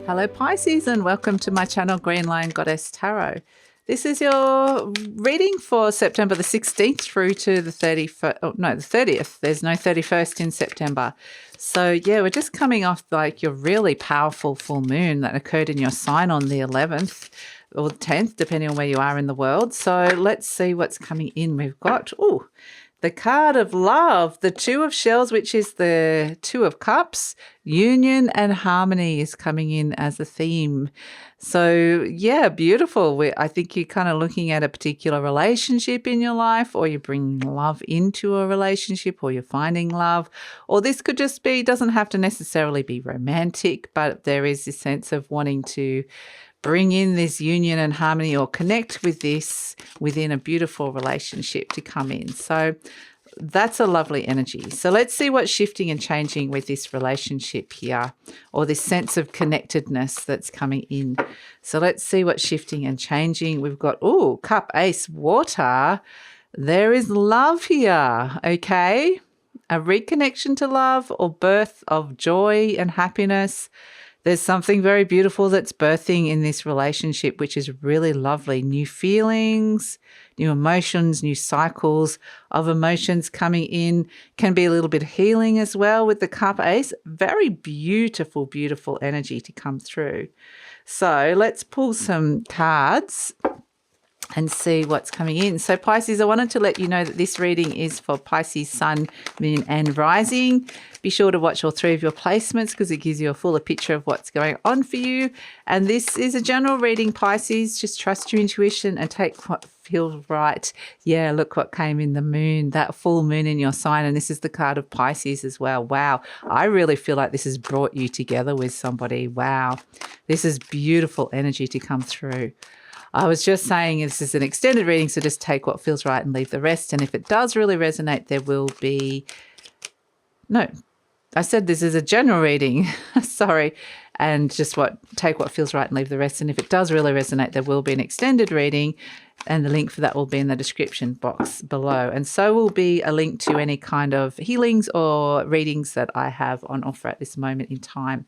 Hello Pisces, and welcome to my channel GreenLion Goddess Tarot. This is your reading for September the 16th through to the 31st. Oh, no, the 30th. There's no 31st in September. So yeah, we're just coming off like your really powerful full moon that occurred in your sign on the 11th or 10th, depending on where you are in the world. So let's see what's coming in. We've got, the card of love, the Two of Shells, which is the Two of Cups. Union and harmony is coming in as a theme. So, yeah, beautiful. I think you're kind of looking at a particular relationship in your life, or you're bringing love into a relationship, or you're finding love. Or this could just be, doesn't have to necessarily be romantic, but there is this sense of wanting to bring in this union and harmony or connect with this within a beautiful relationship to come in. So that's a lovely energy. So let's see what's shifting and changing with this relationship here, or this sense of connectedness that's coming in. So let's see what's shifting and changing. We've got, Cup Ace, water. There is love here, okay? A reconnection to love or birth of joy and happiness. There's something very beautiful that's birthing in this relationship, which is really lovely. New feelings, new emotions, new cycles of emotions coming in. Can be a little bit of healing as well with the Cup Ace. Very beautiful, beautiful energy to come through. So let's pull some cards and see what's coming in. So Pisces, I wanted to let you know that this reading is for Pisces Sun, Moon and Rising. Be sure to watch all three of your placements because it gives you a fuller picture of what's going on for you. And this is a general reading, Pisces. Just trust your intuition and take what feels right. Yeah, look what came in the moon, that full moon in your sign. And this is the card of Pisces as well. Wow. I really feel like this has brought you together with somebody. Wow. This is beautiful energy to come through. I was just saying this is an extended reading, so just take what feels right and leave the rest. And if it does really resonate, there will be... No, I said this is a general reading. Sorry. And just take what feels right and leave the rest. And if it does really resonate, there will be an extended reading, and the link for that will be in the description box below. And so will be a link to any kind of healings or readings that I have on offer at this moment in time.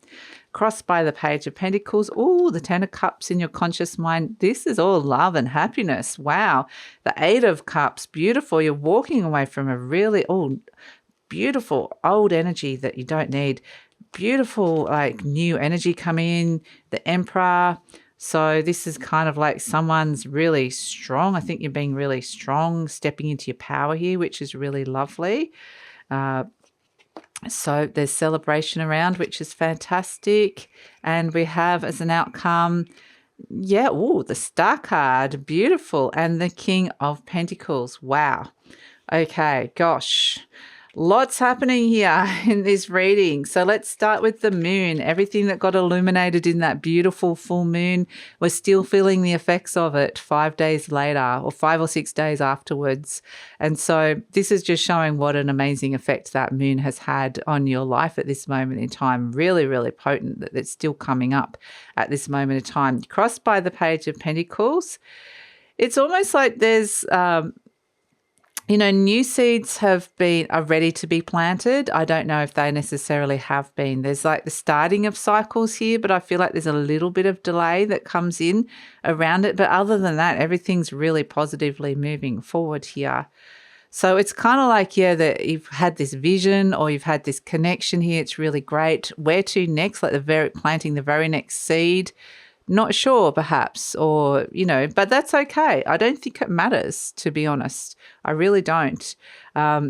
Crossed by the Page of Pentacles. The Ten of Cups in your conscious mind. This is all love and happiness. Wow. The Eight of Cups. Beautiful. You're walking away from a really beautiful old energy that you don't need. Beautiful new energy coming in. The Emperor. So this is kind of like someone's really strong. I think you're being really strong, stepping into your power here, which is really lovely. So there's celebration around, which is fantastic. And we have as an outcome, the Star card, beautiful. And the King of Pentacles. Wow. Okay, gosh. Lots happening here in this reading. So let's start with the moon. Everything that got illuminated in that beautiful full moon, we're still feeling the effects of it 5 days later, or 5 or 6 days afterwards. And so this is just showing what an amazing effect that moon has had on your life at this moment in time. Really, really potent that it's still coming up at this moment in time. Crossed by the Page of Pentacles. It's almost like there's... new seeds are ready to be planted. I don't know if they necessarily have been. There's like the starting of cycles here, but I feel like there's a little bit of delay that comes in around it. But other than that, everything's really positively moving forward here. So it's kind of like, that you've had this vision or you've had this connection here. It's really great. Where to next? Like planting the very next seed. Not sure, perhaps, or, but that's okay. I don't think it matters, to be honest. I really don't.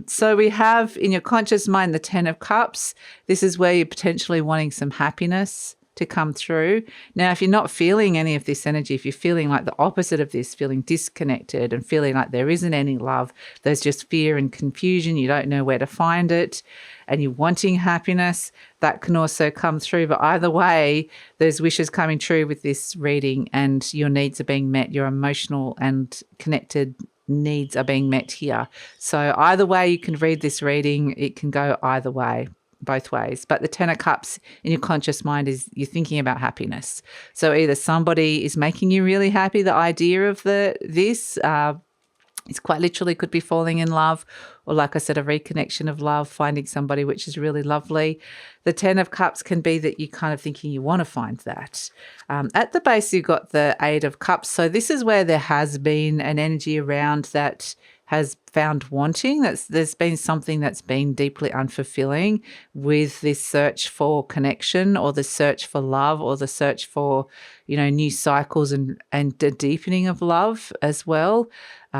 So we have in your conscious mind the Ten of Cups. This is where you're potentially wanting some happiness to come through. Now, if you're not feeling any of this energy, if you're feeling like the opposite of this, feeling disconnected and feeling like there isn't any love, there's just fear and confusion, you don't know where to find it, and you're wanting happiness, that can also come through. But either way, there's wishes coming true with this reading and your needs are being met. Your emotional and connected needs are being met here. So either way you can read this reading, it can go either way, both ways. But the Ten of Cups in your conscious mind is you're thinking about happiness. So either somebody is making you really happy, the idea of this, It's quite literally could be falling in love, or like I said, a reconnection of love, finding somebody, which is really lovely. The 10 of Cups can be that you kind of thinking you want to find that. At the base, you've got the 8 of Cups. So this is where there has been an energy around that has found wanting. There's been something that's been deeply unfulfilling with this search for connection, or the search for love, or the search for, new cycles and the deepening of love as well,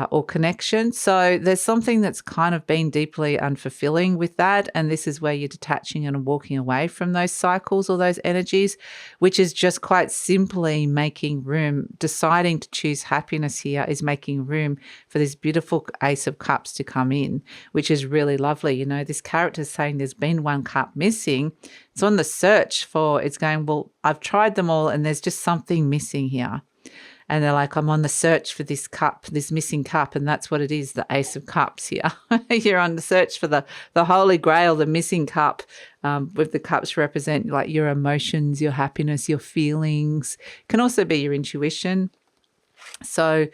or connection. So there's something that's kind of been deeply unfulfilling with that. And this is where you're detaching and walking away from those cycles or those energies, which is just quite simply making room. Deciding to choose happiness here is making room for this beautiful Ace of Cups to come in, which is really lovely. This character is saying there's been one cup missing. It's on the search for, it's going, well, I've tried them all and there's just something missing here. And they're like, I'm on the search for this cup, this missing cup. And that's what it is, the Ace of Cups here. You're on the search for the Holy Grail, the missing cup, with the cups represent like your emotions, your happiness, your feelings. It can also be your intuition. So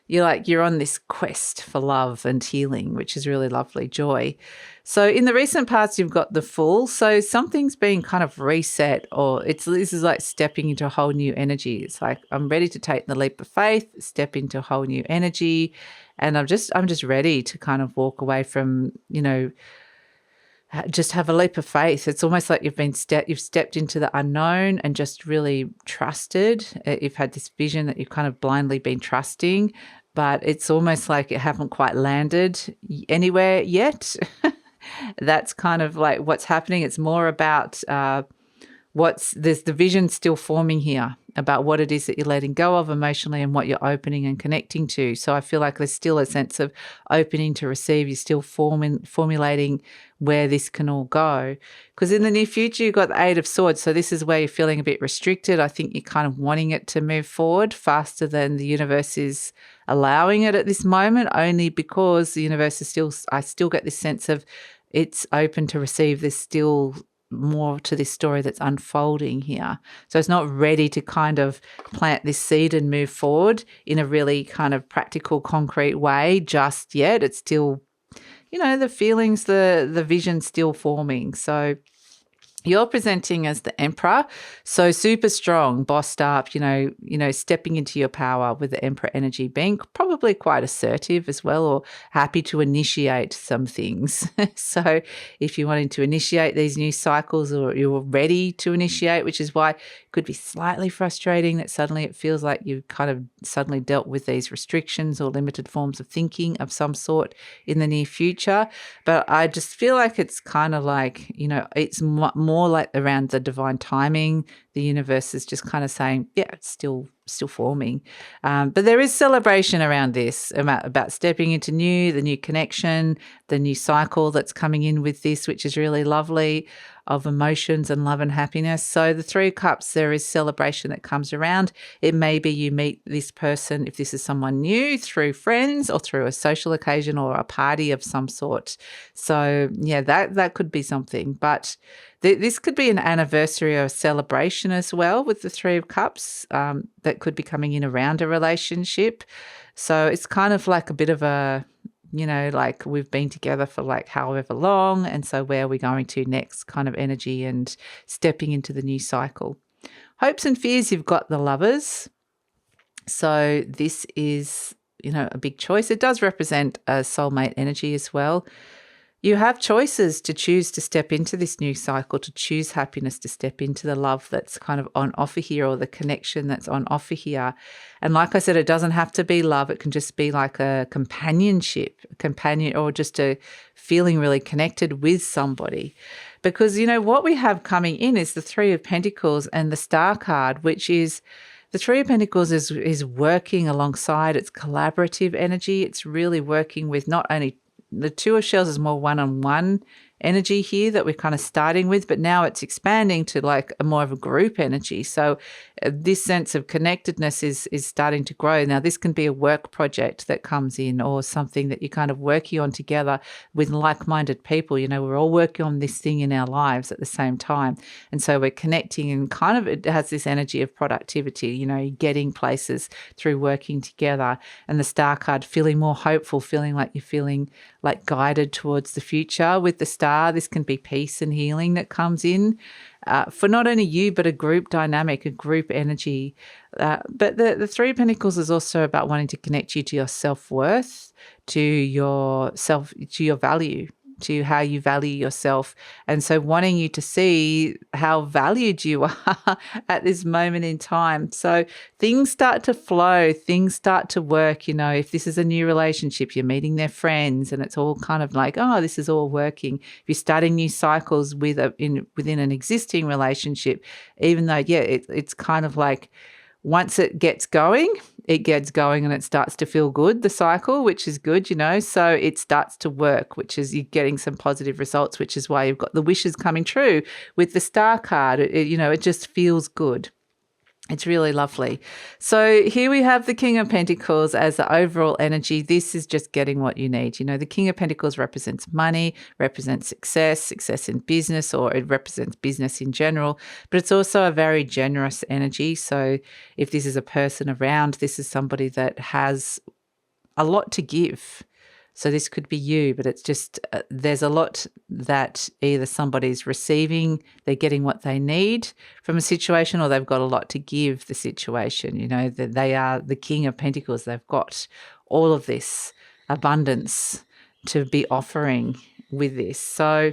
you're on this quest for love and healing, which is really lovely, joy. So in the recent past, you've got the Fool. So something's been kind of reset, or this is like stepping into a whole new energy. It's like, I'm ready to take the leap of faith, step into a whole new energy. And I'm just ready to kind of walk away from, just have a leap of faith. It's almost like you've stepped into the unknown and just really trusted. You've had this vision that you've kind of blindly been trusting, but it's almost like it haven't quite landed anywhere yet. That's kind of like what's happening. It's more about there's the vision still forming here about what it is that you're letting go of emotionally and what you're opening and connecting to. So I feel like there's still a sense of opening to receive. You're still formulating where this can all go. Because in the near future, you've got the 8 of Swords. So this is where you're feeling a bit restricted. I think you're kind of wanting it to move forward faster than the universe is allowing it at this moment, only because the universe is I still get this sense of it's open to receive. There's still more to this story that's unfolding here. So it's not ready to kind of plant this seed and move forward in a really kind of practical, concrete way just yet. It's still, the feelings, the vision still forming. So you're presenting as the Emperor, so super strong, bossed up, stepping into your power with the Emperor energy, being probably quite assertive as well, or happy to initiate some things. So if you're wanting to initiate these new cycles, or you're ready to initiate, which is why it could be slightly frustrating that suddenly it feels like you've kind of suddenly dealt with these restrictions or limited forms of thinking of some sort in the near future. But I just feel like it's kind of like, it's more like around the divine timing. The universe is just kind of saying, yeah, it's still forming. But there is celebration around this, about stepping into the new connection, the new cycle that's coming in with this, which is really lovely, of emotions and love and happiness. So the 3 of Cups, there is celebration that comes around. It may be you meet this person, if this is someone new, through friends or through a social occasion or a party of some sort. So yeah, that could be something. But this could be an anniversary or a celebration as well with the 3 of Cups, that could be coming in around a relationship. So it's kind of like a bit of a, like we've been together for like however long, and so where are we going to next kind of energy and stepping into the new cycle. Hopes and fears, you've got the Lovers. So this is, a big choice. It does represent a soulmate energy as well. You have choices to choose to step into this new cycle, to choose happiness, to step into the love that's kind of on offer here, or the connection that's on offer here. And like I said, it doesn't have to be love. It can just be like a companionship, or just a feeling really connected with somebody. Because, what we have coming in is the 3 of Pentacles and the Star card, which is the 3 of Pentacles is working alongside. It's collaborative energy. It's really working with not only the 2 of Shells is more one-on-one energy here that we're kind of starting with, but now it's expanding to like a more of a group energy. So this sense of connectedness is starting to grow. Now, this can be a work project that comes in, or something that you're kind of working on together with like-minded people. You know, we're all working on this thing in our lives at the same time. And so we're connecting, and kind of it has this energy of productivity, you know, getting places through working together. And the star card, feeling more hopeful, feeling like you're feeling like guided towards the future. With the star, this can be peace and healing that comes in for not only you, but a group dynamic, a group energy. But the Three of Pentacles is also about wanting to connect you to your self-worth, to your value, to how you value yourself. And so wanting you to see how valued you are at this moment in time. So things start to flow, things start to work. You know, if this is a new relationship, you're meeting their friends and it's all kind of like, oh, this is all working. If you're starting new cycles within an existing relationship, even though, it's kind of like, once it gets going and it starts to feel good, the cycle, which is good, you know. So it starts to work, which is you're getting some positive results, which is why you've got the wishes coming true with the star card. It just feels good. It's really lovely. So here we have the King of Pentacles as the overall energy. This is just getting what you need. You know, the King of Pentacles represents money, represents success in business, or it represents business in general, but it's also a very generous energy. So if this is a person around, this is somebody that has a lot to give. So this could be you, but it's just there's a lot that either somebody's receiving, they're getting what they need from a situation, or they've got a lot to give the situation. You know, that they are the King of Pentacles. They've got all of this abundance to be offering with this. So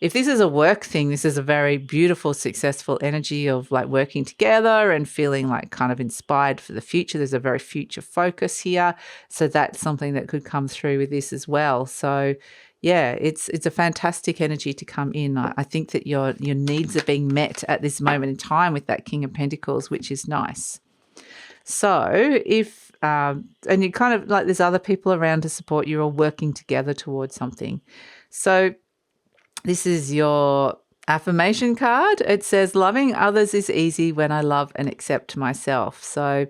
if this is a work thing, this is a very beautiful, successful energy of like working together and feeling like kind of inspired for the future. There's a very future focus here. So that's something that could come through with this as well. So yeah, it's a fantastic energy to come in. I think that your needs are being met at this moment in time with that King of Pentacles, which is nice. So if, and you kind of like there's other people around to support, you're all working together towards something. So this is your affirmation card. It says, loving others is easy when I love and accept myself. So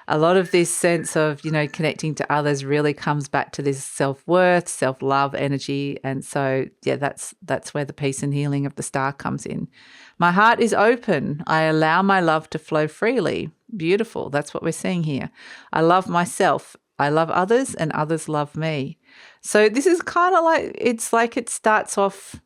a lot of this sense of, you know, connecting to others really comes back to this self-worth, self-love energy. And so, yeah, that's where the peace and healing of the star comes in. My heart is open. I allow my love to flow freely. Beautiful. That's what we're seeing here. I love myself. I love others and others love me. So this is kind of like, it's like it starts off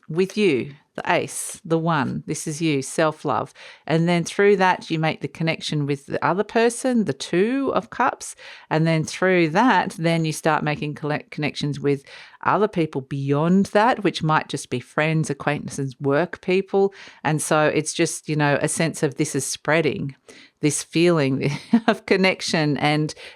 with you, the ace, the one. This is you, self-love. And then through that, you make the connection with the other person, the Two of Cups. And then through that, then you start making connections with other people beyond that, which might just be friends, acquaintances, work people. And so it's just, you know, a sense of this is spreading, this feeling of connection.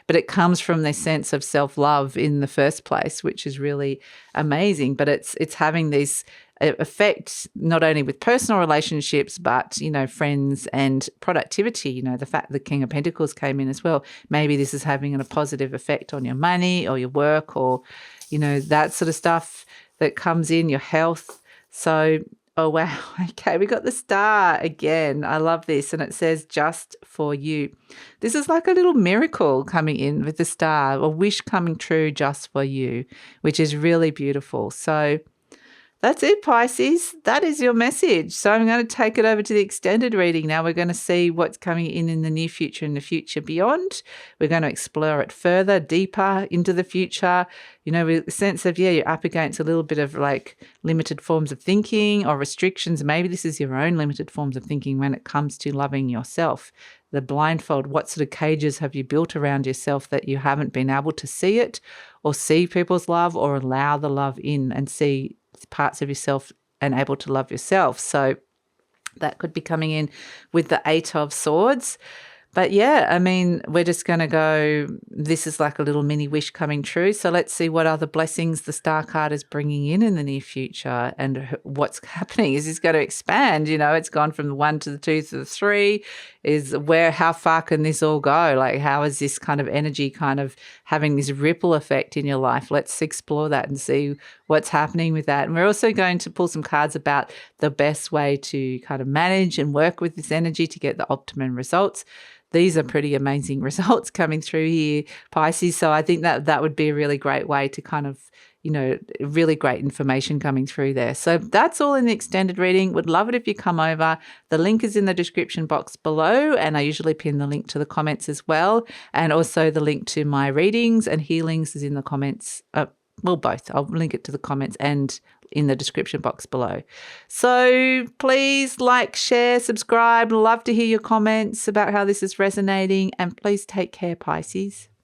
But it comes from this sense of self-love in the first place, which is really amazing. But it's having these effect not only with personal relationships, but, you know, friends and productivity. You know, the fact that the King of Pentacles came in as well. Maybe this is having a positive effect on your money or your work, or, you know, that sort of stuff that comes in, your health. So, oh, wow. Okay, we got the star again. I love this. And it says, just for you. This is like a little miracle coming in with the star, a wish coming true just for you, which is really beautiful. So that's it, Pisces. That is your message. So I'm going to take it over to the extended reading now. We're going to see what's coming in the near future and the future beyond. We're going to explore it further, deeper into the future. You know, with a sense of, you're up against a little bit of like limited forms of thinking or restrictions. Maybe this is your own limited forms of thinking when it comes to loving yourself. The blindfold, what sort of cages have you built around yourself that you haven't been able to see it, or see people's love, or allow the love in and see parts of yourself and able to love yourself. So that could be coming in with the Eight of Swords. But yeah, I mean, we're just going to go, this is like a little mini wish coming true. So let's see what other blessings the star card is bringing in the near future and what's happening. Is this going to expand? You know, it's gone from the 1 to the 2 to the 3. How far can this all go? Like, how is this kind of energy kind of having this ripple effect in your life? Let's explore that and see what's happening with that. And we're also going to pull some cards about the best way to kind of manage and work with this energy to get the optimum results. These are pretty amazing results coming through here, Pisces. So I think that would be a really great way to kind of, you know, really great information coming through there. So that's all in the extended reading. Would love it if you come over. The link is in the description box below, and I usually pin the link to the comments as well. And also the link to my readings and healings is in the comments. Well, both. I'll link it to the comments and in the description box below. So please like, share, subscribe. Love to hear your comments about how this is resonating. And please take care, Pisces.